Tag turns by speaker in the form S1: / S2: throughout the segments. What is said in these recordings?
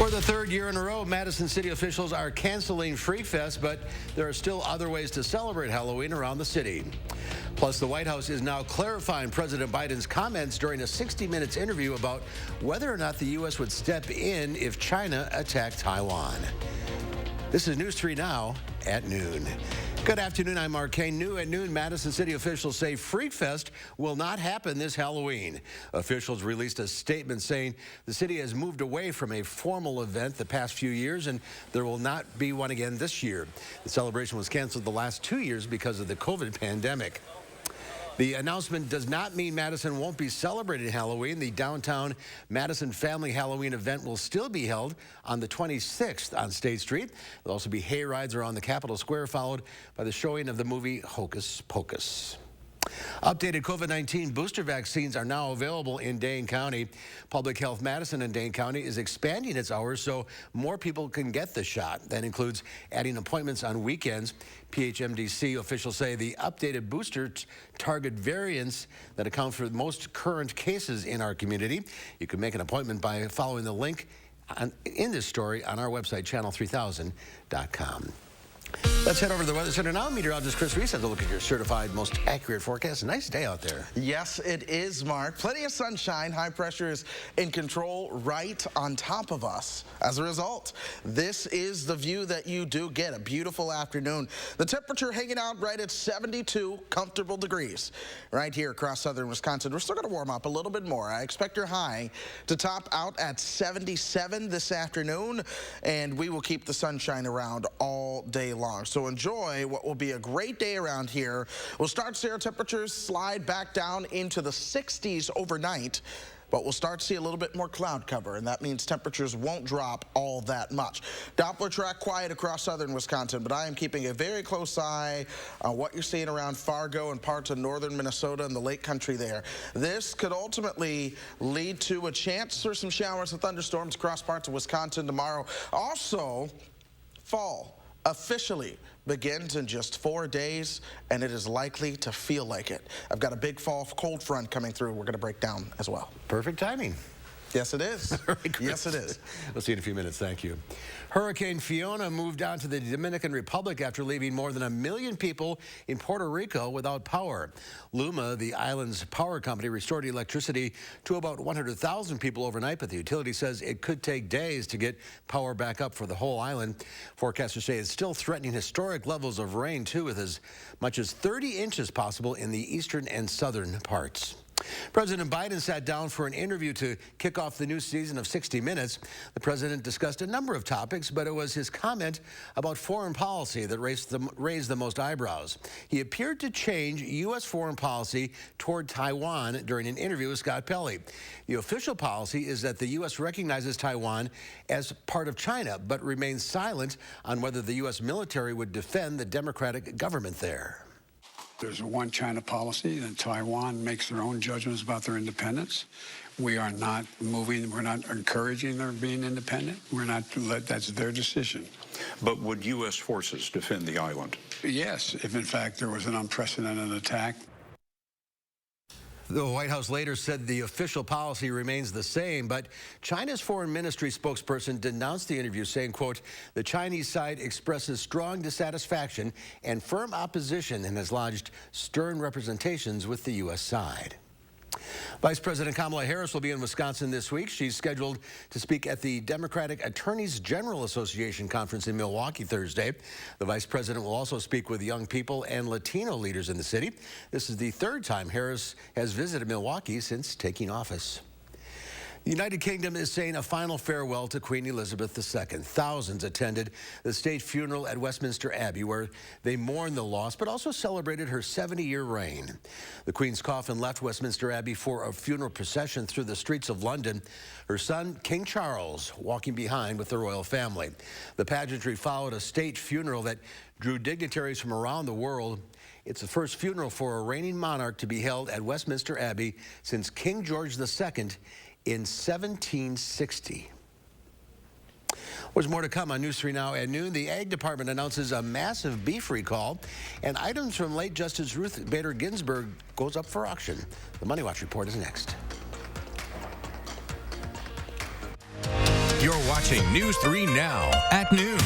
S1: For the third year in a row, Madison city officials are canceling Freak Fest, but there are still other ways to celebrate Halloween around the city. Plus, the White House is now clarifying President Biden's comments during a 60 Minutes interview about whether or not the U.S. would step in if China attacked Taiwan. This is News 3 Now at noon. Good afternoon, I'm Mark Kane. New at noon, Madison city officials say Freak Fest will not happen this Halloween. Officials released a statement saying the city has moved away from a formal event the past few years, and there will not be one again this year. The celebration was canceled the last 2 years because of the COVID pandemic. The announcement does not mean Madison won't be celebrating Halloween. The downtown Madison Family Halloween event will still be held on the 26th on State Street. There'll also be hay rides around the Capitol Square, followed by the showing of the movie Hocus Pocus. Updated COVID-19 booster vaccines are now available in Dane County. Public Health Madison and Dane County is expanding its hours so more people can get the shot. That includes adding appointments on weekends. PHMDC officials say the updated boosters target variants that account for most current cases in our community. You can make an appointment by following the link in this story on our website, channel3000.com. Let's head over to the Weather Center now. Meteorologist Chris Reese has a look at your certified most accurate forecast. A nice day out there.
S2: Yes, it is, Mark. Plenty of sunshine. High pressure is in control right on top of us. As a result, this is the view that you do get. A beautiful afternoon. The temperature hanging out right at 72 comfortable degrees. Right here across southern Wisconsin. We're still going to warm up a little bit more. I expect your high to top out at 77 this afternoon, and we will keep the sunshine around all day long. So enjoy what will be a great day around here. We'll start to see our temperatures slide back down into the 60s overnight, but we'll start to see a little bit more cloud cover, and that means temperatures won't drop all that much. Doppler track quiet across southern Wisconsin, but I am keeping a very close eye on what you're seeing around Fargo and parts of northern Minnesota and the lake country there. This could ultimately lead to a chance for some showers and thunderstorms across parts of Wisconsin tomorrow. Also, fall officially begins in just 4 days, and it is likely to feel like it. I've got a big fall cold front coming through we're going to break down as well.
S1: Perfect timing.
S2: Yes, it is.
S1: Right,
S2: yes, it is.
S1: We'll see you in a few minutes. Thank you. Hurricane Fiona moved down to the Dominican Republic after leaving more than 1 million people in Puerto Rico without power. Luma, the island's power company, restored electricity to about 100,000 people overnight, but the utility says it could take days to get power back up for the whole island. Forecasters say it's still threatening historic levels of rain, too, with as much as 30 inches possible in the eastern and southern parts. President Biden sat down for an interview to kick off the new season of 60 Minutes. The president discussed a number of topics, but it was his comment about foreign policy that raised the most eyebrows. He appeared to change U.S. foreign policy toward Taiwan during an interview with Scott Pelley. The official policy is that the U.S. recognizes Taiwan as part of China, but remains silent on whether the U.S. military would defend the democratic government there.
S3: There's a one China policy, and Taiwan makes their own judgments about their independence. We are not moving, we're not encouraging their being independent. We're not, that's their decision.
S4: But would U.S. forces defend the island?
S3: Yes, if in fact there was an unprecedented attack.
S1: The White House later said the official policy remains the same, but China's foreign ministry spokesperson denounced the interview, saying, quote, the Chinese side expresses strong dissatisfaction and firm opposition and has lodged stern representations with the U.S. side. Vice President Kamala Harris will be in Wisconsin this week. She's scheduled to speak at the Democratic Attorneys General Association conference in Milwaukee Thursday. The vice president will also speak with young people and Latino leaders in the city. This is the third time Harris has visited Milwaukee since taking office. The United Kingdom is saying a final farewell to Queen Elizabeth II. Thousands attended the state funeral at Westminster Abbey, where they mourned the loss, but also celebrated her 70-year reign. The Queen's coffin left Westminster Abbey for a funeral procession through the streets of London, her son, King Charles, walking behind with the royal family. The pageantry followed a state funeral that drew dignitaries from around the world. It's the first funeral for a reigning monarch to be held at Westminster Abbey since King George II in 1760. There's more to come on News 3 Now at noon. The Ag Department announces a massive beef recall, and items from late Justice Ruth Bader Ginsburg goes up for auction. The Money Watch report is next.
S5: You're watching News 3 Now at noon.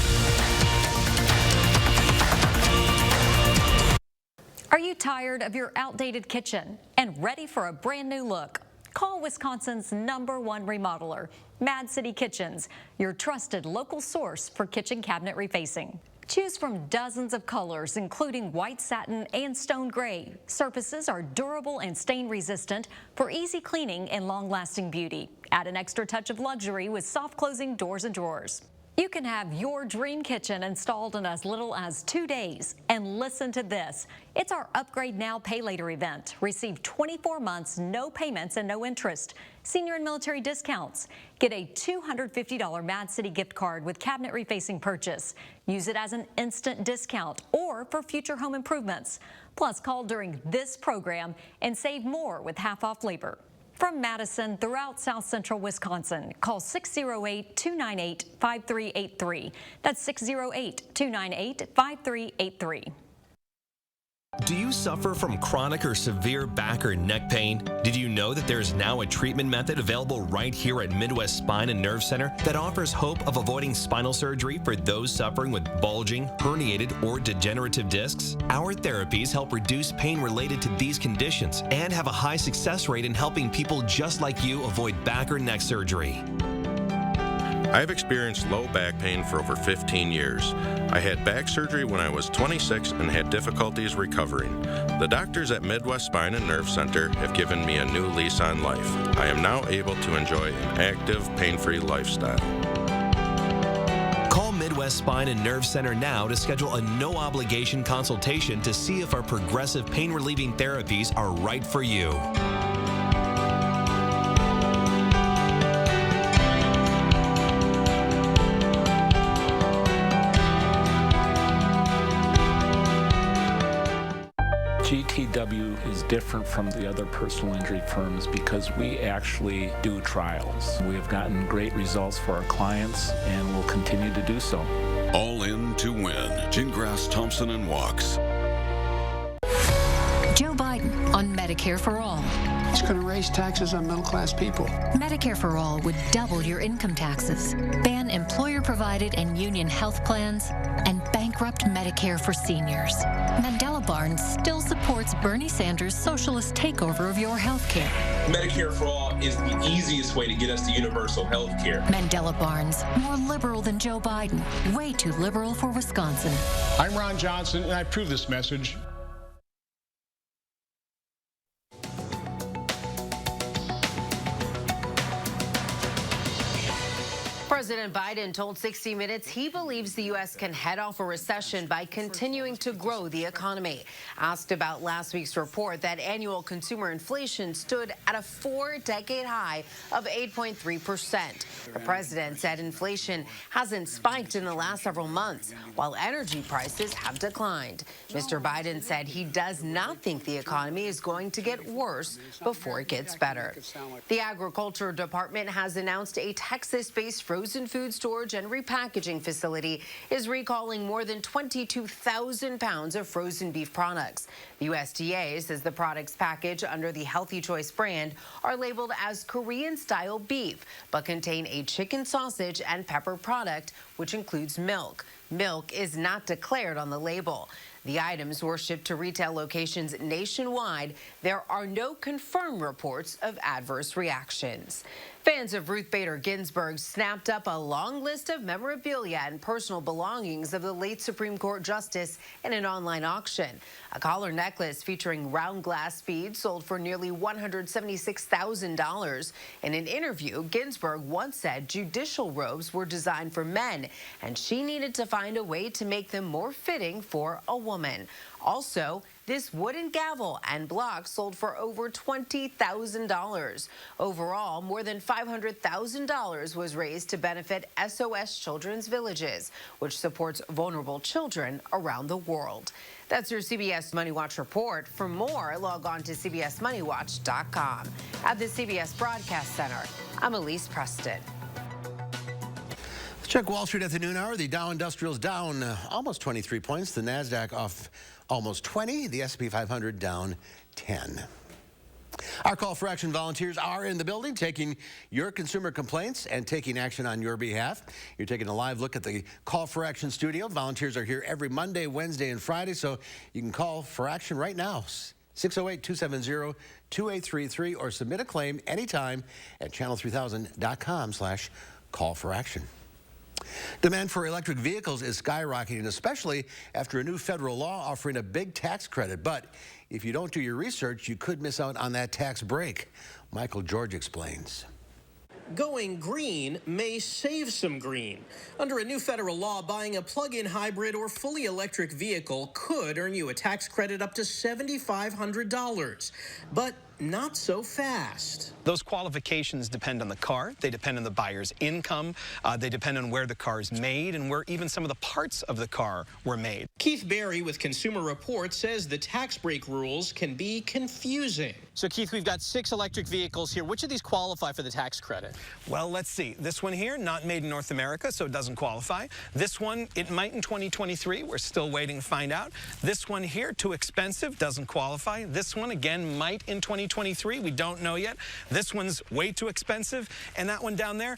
S6: Are you tired of your outdated kitchen and ready for a brand new look? Call Wisconsin's #1 remodeler, Mad City Kitchens, your trusted local source for kitchen cabinet refacing. Choose from dozens of colors, including white satin and stone gray. Surfaces are durable and stain resistant for easy cleaning and long-lasting beauty. Add an extra touch of luxury with soft closing doors and drawers. You can have your dream kitchen installed in as little as 2 days. And listen to this. It's our Upgrade Now, Pay Later event. Receive 24 months, no payments and no interest. Senior and military discounts. Get a $250 Mad City gift card with cabinet refacing purchase. Use it as an instant discount or for future home improvements. Plus, call during this program and save more with half-off labor. From Madison throughout South Central Wisconsin, call 608-298-5383. That's 608-298-5383.
S7: Do you suffer from chronic or severe back or neck pain? Did you know that there's now a treatment method available right here at Midwest Spine and Nerve Center that offers hope of avoiding spinal surgery for those suffering with bulging, herniated, or degenerative discs? Our therapies help reduce pain related to these conditions and have a high success rate in helping people just like you avoid back or neck surgery.
S8: I've experienced low back pain for over 15 years. I had back surgery when I was 26 and had difficulties recovering. The doctors at Midwest Spine and Nerve Center have given me a new lease on life. I am now able to enjoy an active, pain-free lifestyle.
S7: Call Midwest Spine and Nerve Center now to schedule a no-obligation consultation to see if our progressive pain-relieving therapies are right for you.
S9: GTW is different from the other personal injury firms because we actually do trials. We have gotten great results for our clients and will continue to do so.
S10: All in to win. Gingras, Thompson, and Walks.
S11: Joe Biden on Medicare for All.
S3: It's going to raise taxes on middle-class people.
S11: Medicare for All would double your income taxes, ban employer-provided and union health plans, and bankrupt Medicare for seniors. Mandela Barnes still supports Bernie Sanders' socialist takeover of your health care.
S12: Medicare for All is the easiest way to get us to universal health care.
S11: Mandela Barnes, more liberal than Joe Biden, way too liberal for Wisconsin.
S13: I'm Ron Johnson, and I approve this message.
S14: President Biden told 60 Minutes he believes the U.S. can head off a recession by continuing to grow the economy. Asked about last week's report that annual consumer inflation stood at a 4-decade high of 8.3%. The president said inflation hasn't spiked in the last several months, while energy prices have declined. Mr. Biden said he does not think the economy is going to get worse before it gets better. The Agriculture Department has announced a Texas-based frozen food storage and repackaging facility is recalling more than 22,000 pounds of frozen beef products. The USDA says the products packaged under the Healthy Choice brand are labeled as Korean-style beef, but contain a chicken sausage and pepper product, which includes milk. Milk is not declared on the label. The items were shipped to retail locations nationwide. There are no confirmed reports of adverse reactions. Fans of Ruth Bader Ginsburg snapped up a long list of memorabilia and personal belongings of the late Supreme Court Justice in an online auction. A collar necklace featuring round glass beads sold for nearly $176,000. In an interview, Ginsburg once said judicial robes were designed for men, and she needed to find a way to make them more fitting for a woman. Also, this wooden gavel and block sold for over $20,000. Overall, more than $500,000 was raised to benefit SOS Children's Villages, which supports vulnerable children around the world. That's your CBS Money Watch report. For more, log on to CBSMoneyWatch.com. At the CBS Broadcast Center, I'm Elise Preston.
S1: Let's check Wall Street at the noon hour. The Dow Industrial's down almost 23 points. The NASDAQ off almost 20. The S&P 500 down 10. Our Call for Action volunteers are in the building taking your consumer complaints and taking action on your behalf. You're taking a live look at the Call for Action studio. Volunteers are here every Monday, Wednesday, and Friday, so you can call for action right now. 608-270-2833 or submit a claim anytime at channel3000.com/call-for-action. Demand for electric vehicles is skyrocketing, especially after a new federal law offering a big tax credit. But if you don't do your research, you could miss out on that tax break. Michael George explains.
S15: Going green may save some green. Under a new federal law, buying a plug-in hybrid or fully electric vehicle could earn you a tax credit up to $7,500, but not so fast.
S16: Those qualifications depend on the car, they depend on the buyer's income, they depend on where the car is made and where even some of the parts of the car were made.
S15: Keith Berry with Consumer Reports says the tax break rules can be confusing.
S17: So Keith, we've got 6 electric vehicles here. Which of these qualify for the tax credit?
S16: Well, let's see. This one here, not made in North America, so it doesn't qualify. This one, it might in 2023. We're still waiting to find out. This one here, too expensive, doesn't qualify. This one, again, might in 2023. We don't know yet. This one's way too expensive. And that one down there,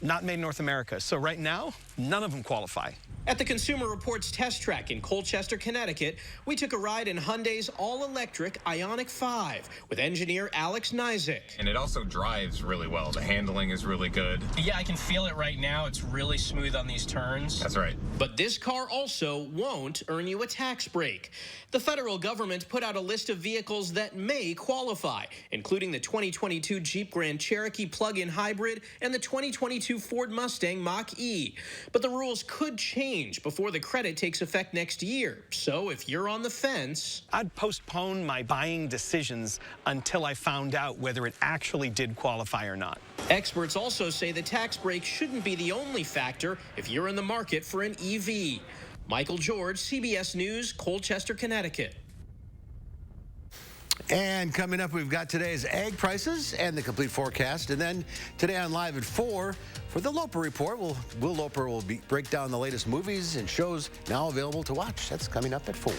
S16: not made in North America. So right now, none of them qualify.
S15: At the Consumer Reports test track in Colchester, Connecticut, we took a ride in Hyundai's all-electric Ioniq 5 with engineer Alex Nizick.
S18: And it also drives really well. The handling is really good.
S17: Yeah, I can feel it right now. It's really smooth on these turns.
S18: That's right.
S15: But this car also won't earn you a tax break. The federal government put out a list of vehicles that may qualify, including the 2022 Jeep Grand Cherokee plug-in hybrid and the 2022 Ford Mustang Mach-E. But the rules could change before the credit takes effect next year. So if you're on the fence,
S16: I'd postpone my buying decisions until I found out whether it actually did qualify or not.
S15: Experts also say the tax break shouldn't be the only factor if you're in the market for an EV. Michael George, CBS News, Colchester, Connecticut.
S1: And coming up, we've got today's egg prices and the complete forecast. And then today on Live at 4, for the Loper Report, Will Loper will break down the latest movies and shows now available to watch. That's coming up at 4.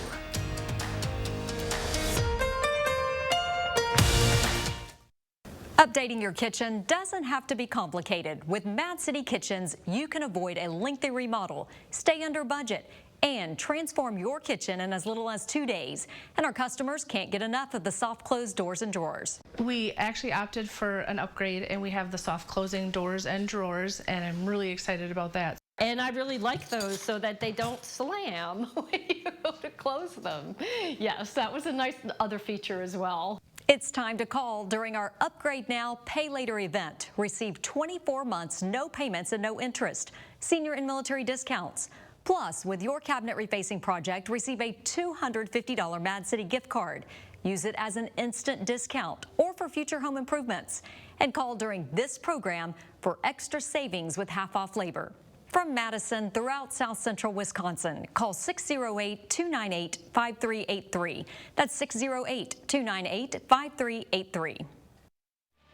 S6: Updating your kitchen doesn't have to be complicated. With Mad City Kitchens, you can avoid a lengthy remodel, stay under budget, and transform your kitchen in as little as 2 days. And our customers can't get enough of the soft closed doors and drawers.
S19: We actually opted for an upgrade, and we have the soft closing doors and drawers, and I'm really excited about that.
S20: And I really like those so that they don't slam when you go to close them. Yes, that was a nice other feature as well.
S6: It's time to call during our Upgrade Now, Pay Later event. Receive 24 months, no payments and no interest. Senior and military discounts. Plus, with your cabinet refacing project, receive a $250 Mad City gift card. Use it as an instant discount or for future home improvements. And call during this program for extra savings with half-off labor. From Madison throughout South Central Wisconsin, call 608-298-5383. That's 608-298-5383.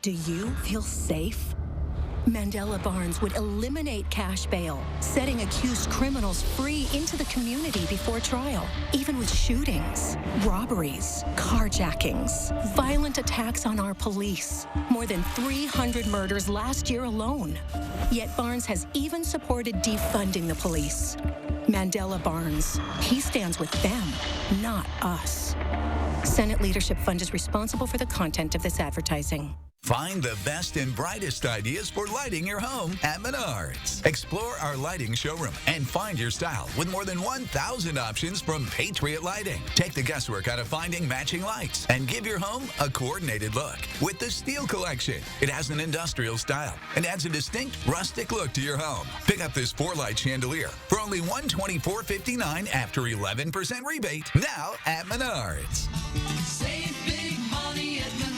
S21: Do you feel safe? Mandela Barnes would eliminate cash bail, setting accused criminals free into the community before trial. Even with shootings, robberies, carjackings, violent attacks on our police. More than 300 murders last year alone. Yet Barnes has even supported defunding the police. Mandela Barnes, he stands with them, not us. Senate Leadership Fund is responsible for the content of this advertising.
S22: Find the best and brightest ideas for lighting your home at Menards. Explore our lighting showroom and find your style with more than 1,000 options from Patriot Lighting. Take the guesswork out of finding matching lights and give your home a coordinated look with the Steel Collection. It has an industrial style and adds a distinct rustic look to your home. Pick up this 4-light chandelier for only $124.59 after 11% rebate now at Menards.
S23: Save big money at Menards.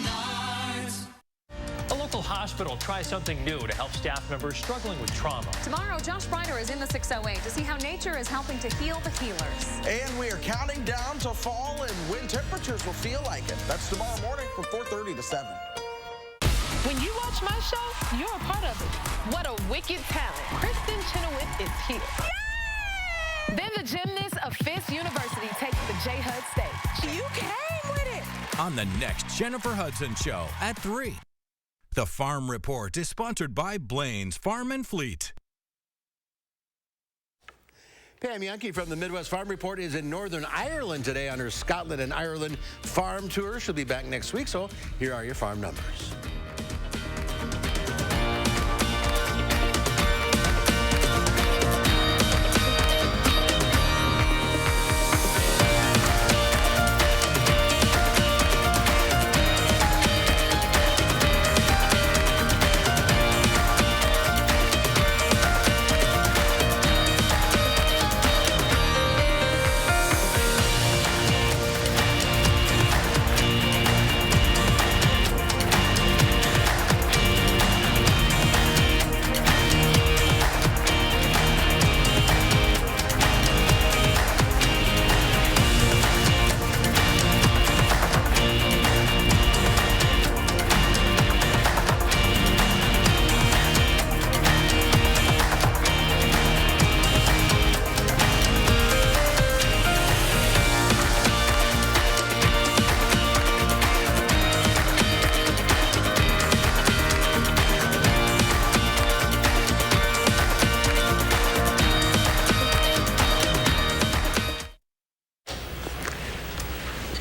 S24: A local hospital tries something new to help staff members struggling with trauma.
S25: Tomorrow, Josh Breiter is in the 608 to see how nature is helping to heal the healers.
S2: And we are counting down to fall and when temperatures will feel like it. That's tomorrow morning from 4:30 to 7.
S26: When you watch my show, you're a part of it. What a wicked talent. Kristen Chenoweth is here. Yay! Then the gymnasts of Fisk University take the J. Hud stage.
S27: You came with it.
S4: on the next Jennifer Hudson Show at 3. The Farm Report is sponsored by Blaine's Farm and Fleet.
S1: Pam Yankee from the Midwest Farm Report is in Northern Ireland today on her Scotland and Ireland farm tour. She'll be back next week, so here are your farm numbers.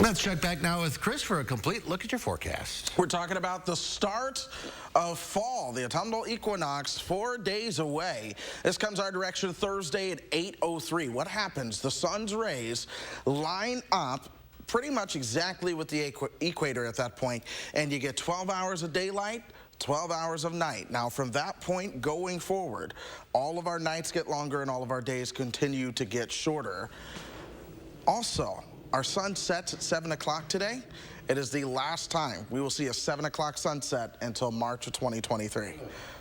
S1: Let's check back now with Chris for a complete look at your forecast.
S2: We're talking about the start of fall, the autumnal equinox, 4 days away. This comes our direction Thursday at 8:03. What happens? The sun's rays line up pretty much exactly with the equator at that point, and you get 12 hours of daylight, 12 hours of night. Now, from that point going forward, all of our nights get longer and all of our days continue to get shorter. Also, our sun sets at 7 o'clock today. It is the last time we will see a 7 o'clock sunset until March of 2023.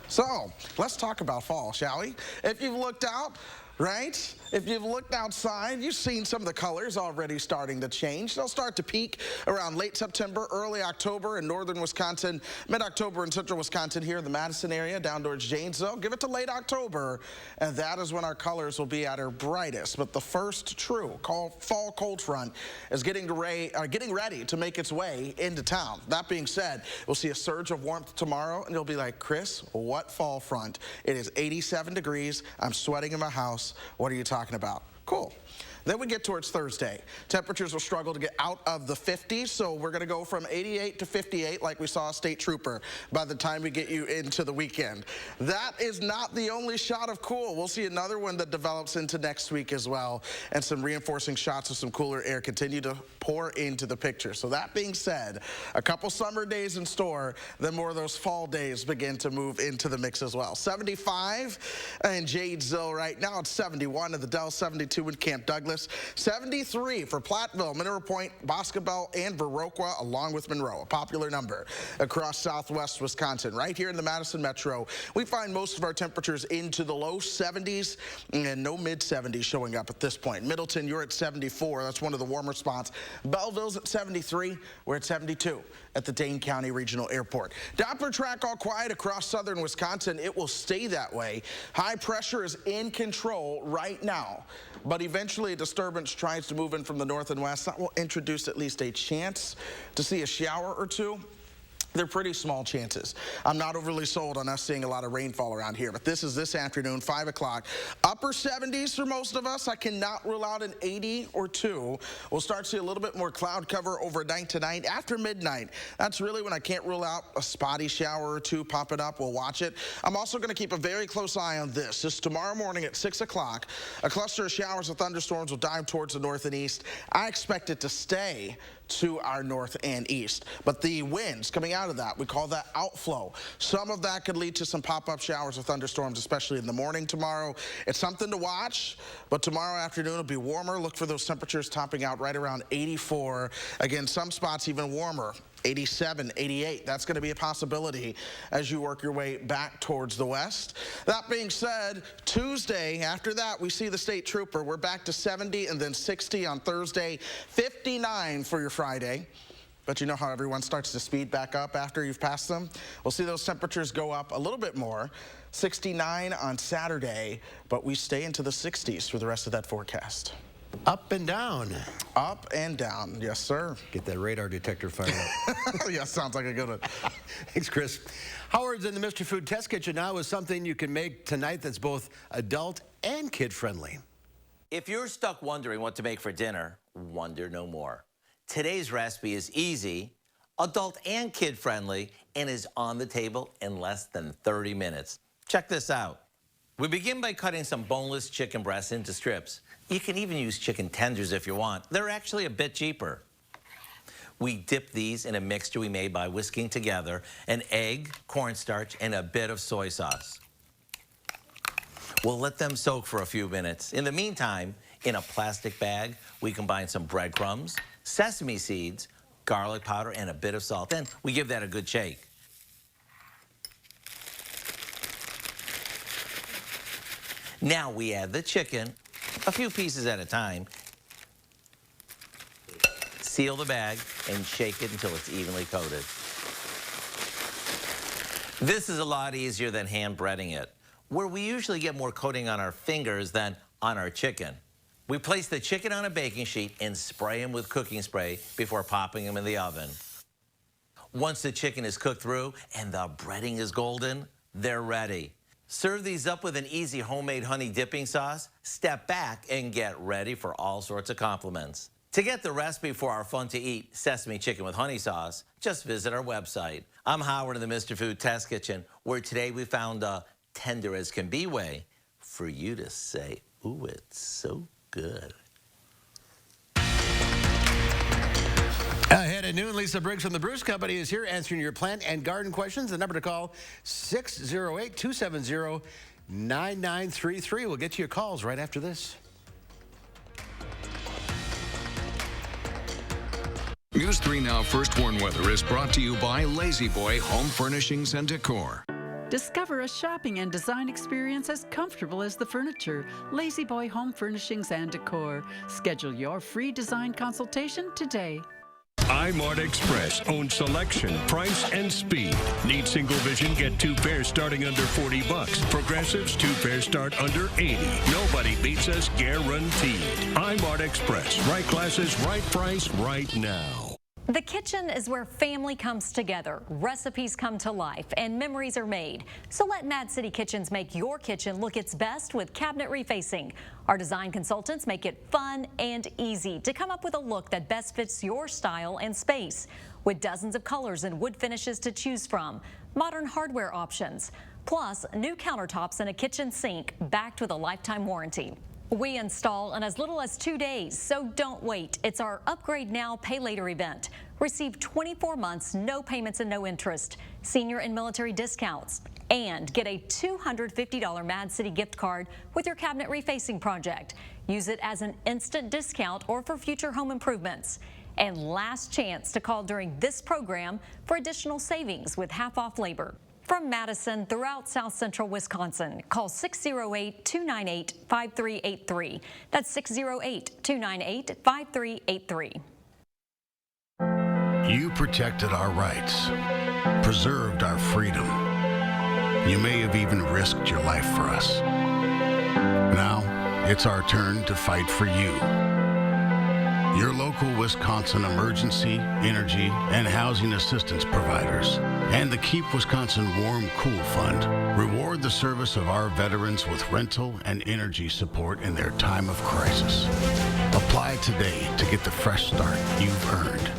S2: So let's talk about fall, shall we? If you've looked out, right? If you've looked outside, you've seen some of the colors already starting to change. They'll start to peak around late September, early October in northern Wisconsin, mid-October in central Wisconsin here in the Madison area, down towards Janesville. Give it to late October, and that is when our colors will be at our brightest. But the first true fall cold front is getting ready to make its way into town. That being said, we'll see a surge of warmth tomorrow, and you'll be like, Chris, what fall front? It is 87 degrees. I'm sweating in my house. What are you talking about? Cool. Then we get towards Thursday. Temperatures will struggle to get out of the 50s, so we're going to go from 88 to 58 like we saw a state trooper by the time we get you into the weekend. That is not the only shot of cool. We'll see another one that develops into next week as well, and some reinforcing shots of some cooler air continue to pour into the picture. So that being said, a couple summer days in store, then more of those fall days begin to move into the mix as well. 75 in Janesville right now. It's 71 in the Dell, 72 in Camp Douglas. 73 for Platteville, Mineral Point, Boscobel, and Viroqua, along with Monroe, a popular number across southwest Wisconsin. Right here in the Madison Metro, we find most of our temperatures into the low 70s and no mid-70s showing up at this point. Middleton, you're at 74. That's one of the warmer spots. Belleville's at 73. We're at 72 at the Dane County Regional Airport. Doppler track all quiet across southern Wisconsin. It will stay that way. High pressure is in control right now, but eventually a disturbance tries to move in from the north and west. That will introduce at least a chance to see a shower or two. They're pretty small chances. I'm not overly sold on us seeing a lot of rainfall around here, but this is this afternoon, 5 o'clock. Upper 70s for most of us. I cannot rule out an 80 or 2. We'll start to see a little bit more cloud cover overnight tonight. After midnight, that's really when I can't rule out a spotty shower or two popping up. We'll watch it. I'm also going to keep a very close eye on this. Just tomorrow morning at 6 o'clock, a cluster of showers and thunderstorms will dive towards the north and east. I expect it to stay to our north and east. But the winds coming out of that, we call that outflow. Some of that could lead to some pop-up showers or thunderstorms, especially in the morning tomorrow. It's something to watch, but tomorrow afternoon will be warmer. Look for those temperatures topping out right around 84. Again, some spots even warmer. 87, 88, that's going to be a possibility as you work your way back towards the west. That being said, Tuesday, after that, we see the state trooper. We're back to 70 and then 60 on Thursday, 59 for your Friday. But you know how everyone starts to speed back up after you've passed them? We'll see those temperatures go up a little bit more. 69 on Saturday, but we stay into the 60s for the rest of that forecast.
S1: Up and down.
S2: Up and down, yes, sir.
S1: Get that radar detector fired up.
S2: Yeah, sounds like a good one.
S1: Thanks, Chris. Howard's in the Mr. Food Test Kitchen now with something you can make tonight that's both adult and kid-friendly.
S3: If you're stuck wondering what to make for dinner, wonder no more. Today's recipe is easy, adult and kid-friendly, and is on the table in less than 30 minutes. Check this out. We begin by cutting some boneless chicken breasts into strips. You can even use chicken tenders if you want. They're actually a bit cheaper. We dip these in a mixture we made by whisking together an egg, cornstarch, and a bit of soy sauce. We'll let them soak for a few minutes. In the meantime, in a plastic bag, we combine some breadcrumbs, sesame seeds, garlic powder, and a bit of salt. Then we give that a good shake. Now we add the chicken, a few pieces at a time. Seal the bag and shake it until it's evenly coated. This is a lot easier than hand breading it, where we usually get more coating on our fingers than on our chicken. We place the chicken on a baking sheet and spray them with cooking spray before popping them in the oven. Once the chicken is cooked through and the breading is golden, they're ready. Serve these up with an easy homemade honey dipping sauce, step back, and get ready for all sorts of compliments. To get the recipe for our fun-to-eat sesame chicken with honey sauce, just visit our website. I'm Howard in the Mr. Food Test Kitchen, where today we found a tender-as-can-be way for you to say, ooh, it's so good.
S1: Ahead at noon, Lisa Briggs from the Bruce Company is here answering your plant and garden questions. The number to call, 608-270-9933. We'll get to your calls right after this.
S5: News 3 Now First Warn Weather is brought to you by Lazy Boy Home Furnishings and Decor.
S7: Discover a shopping and design experience as comfortable as the furniture. Lazy Boy Home Furnishings and Decor. Schedule your free design consultation today.
S8: iMart Express owns selection, price, and speed. Need single vision? Get 2 pairs starting under $40. Progressives, 2 pairs start under $80. Nobody beats us, guaranteed. iMart Express. Right glasses, right price, right now.
S6: The kitchen is where family comes together, recipes come to life, and memories are made. So let Mad City Kitchens make your kitchen look its best with cabinet refacing. Our design consultants make it fun and easy to come up with a look that best fits your style and space. With dozens of colors and wood finishes to choose from, modern hardware options, plus new countertops and a kitchen sink backed with a lifetime warranty. We install in as little as 2 days, so don't wait. It's our Upgrade Now, Pay Later event. Receive 24 months, no payments and no interest, senior and military discounts, and get a $250 Mad City gift card with your cabinet refacing project. Use it as an instant discount or for future home improvements. And last chance to call during this program for additional savings with half-off labor. From Madison throughout South Central Wisconsin, call 608-298-5383. That's 608-298-5383.
S9: You protected our rights, preserved our freedom. You may have even risked your life for us. Now, it's our turn to fight for you. Your local Wisconsin emergency, energy, and housing assistance providers, and the Keep Wisconsin Warm Cool Fund reward the service of our veterans with rental and energy support in their time of crisis. Apply today to get the fresh start you've earned.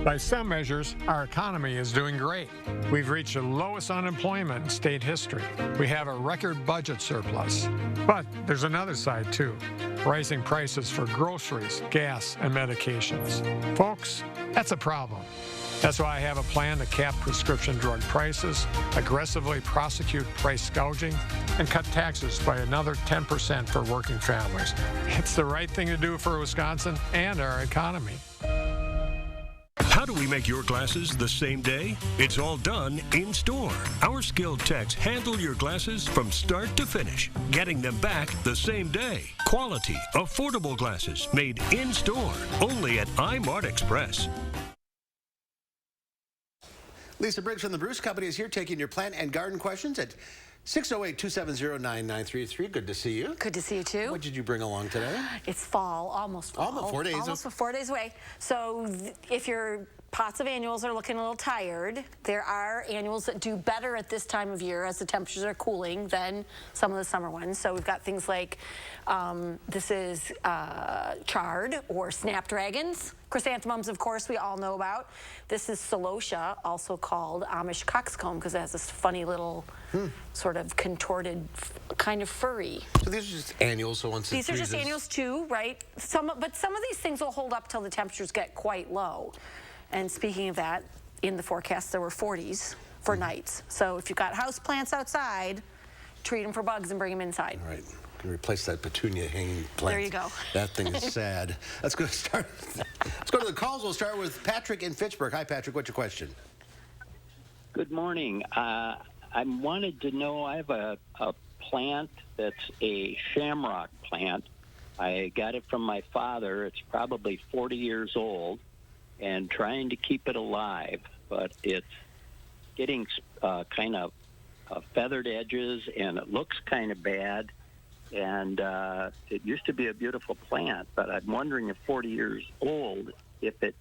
S13: By some measures, our economy is doing great. We've reached the lowest unemployment in state history. We have a record budget surplus. But there's another side, too. Rising prices for groceries, gas, and medications. Folks, that's a problem. That's why I have a plan to cap prescription drug prices, aggressively prosecute price gouging, and cut taxes by another 10% for working families. It's the right thing to do for Wisconsin and our economy.
S8: How do we make your glasses the same day? It's all done in store. Our skilled techs handle your glasses from start to finish, getting them back the same day. Quality, affordable glasses made in store, only at iMart Express.
S1: Lisa Briggs from the Bruce Company is here taking your plant and garden questions at 608-270-9933. Good to see you.
S10: Good to see you too.
S1: What did you bring along today?
S10: It's fall, almost fall.
S1: Almost 4 days.
S10: Almost 4 days away. So if your pots of annuals are looking a little tired, there are annuals that do better at this time of year as the temperatures are cooling than some of the summer ones. So we've got things like this is chard or snapdragons. Chrysanthemums, of course, we all know about. This is celosia, also called Amish coxcomb, because it has this funny little sort of contorted, kind of furry.
S1: So these are just annuals, so once
S10: These are just annuals too, right? But some of these things will hold up till the temperatures get quite low. And speaking of that, in the forecast there were 40s for nights. So if you've got house plants outside, treat them for bugs and bring them inside.
S1: All right. Replace that petunia hanging plant.
S10: There you go.
S1: That thing is sad. Let's go to the calls. We'll start with Patrick in Fitchburg. Hi, Patrick. What's your question?
S11: Good morning. I wanted to know, I have a plant that's a shamrock plant. I got it from my father. It's probably 40 years old and trying to keep it alive, but it's getting kind of feathered edges and it looks kind of bad. And it used to be a beautiful plant, but I'm wondering if 40 years old, if it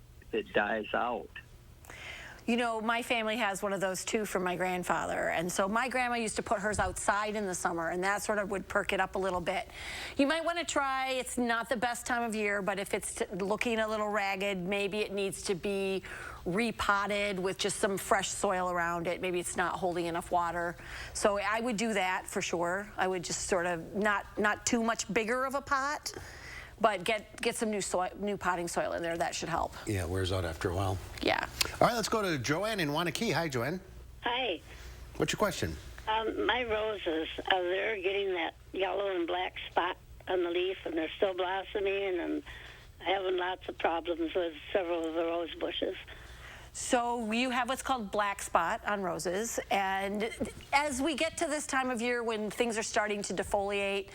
S11: dies out.
S10: You know, my family has one of those too from my grandfather. And so my grandma used to put hers outside in the summer, and that sort of would perk it up a little bit. You might want to try, it's not the best time of year, but if it's looking a little ragged, maybe it needs to be repotted with just some fresh soil around it. Maybe it's not holding enough water. So I would do that for sure. I would just sort of not too much bigger of a pot, but get some new potting soil in there. That should help.
S1: Yeah, it wears out after a while.
S10: Yeah.
S1: All right, let's go to Joanne in Wanakee. Hi, Joanne.
S12: Hi.
S1: What's your question?
S12: My roses, they're getting that yellow and black spot on the leaf, and they're still blossoming, and having lots of problems with several of the rose bushes.
S10: So you have what's called black spot on roses, and as we get to this time of year when things are starting to defoliate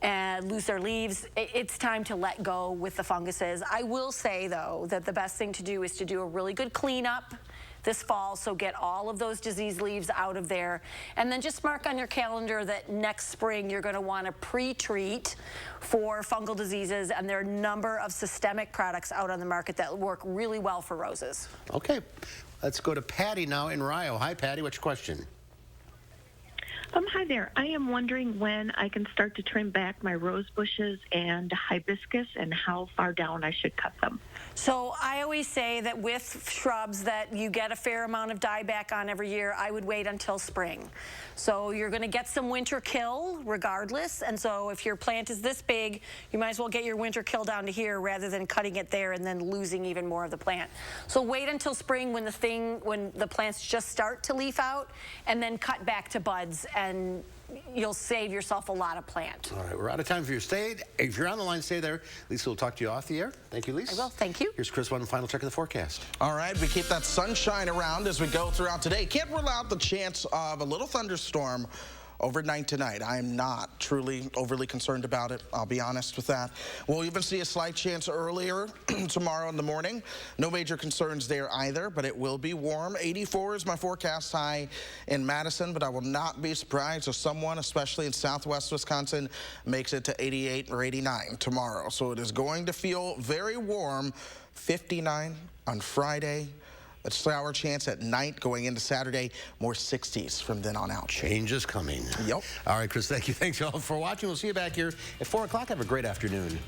S10: and lose their leaves, it's time to let go with the funguses. I will say, though, that the best thing to do is to do a really good cleanup this fall, so get all of those diseased leaves out of there. And then just mark on your calendar that next spring you're going to want to pre-treat for fungal diseases, and there are a number of systemic products out on the market that work really well for roses.
S1: Okay, let's go to Patty now in Rio. Hi, Patty. What's your question?
S14: Hi there. I am wondering when I can start to trim back my rose bushes and hibiscus, and how far down I should cut them.
S10: So I always say that with shrubs that you get a fair amount of dieback on every year, I would wait until spring. So you're going to get some winter kill regardless, and so if your plant is this big, you might as well get your winter kill down to here rather than cutting it there and then losing even more of the plant. So wait until spring when the plants just start to leaf out, and then cut back to buds, and you'll save yourself a lot of plant.
S1: All right, we're out of time for your stay. If you're on the line, stay there. Lisa will talk to you off the air. Thank you, Lisa.
S10: I will. Thank you.
S1: Here's Chris, one final check of the forecast.
S2: All right, we keep that sunshine around as we go throughout today. Can't rule out the chance of a little thunderstorm overnight tonight. I am not truly overly concerned about it. I'll be honest with that. We'll even see a slight chance earlier tomorrow in the morning. No major concerns there either, but it will be warm. 84 is my forecast high in Madison, but I will not be surprised if someone, especially in southwest Wisconsin, makes it to 88 or 89 tomorrow. So it is going to feel very warm. 59 on Friday. A shower chance at night going into Saturday, more 60s from then on out.
S1: Change is coming.
S2: Yep.
S1: All right, Chris, thank you. Thanks, y'all, for watching. We'll see you back here at 4 o'clock. Have a great afternoon.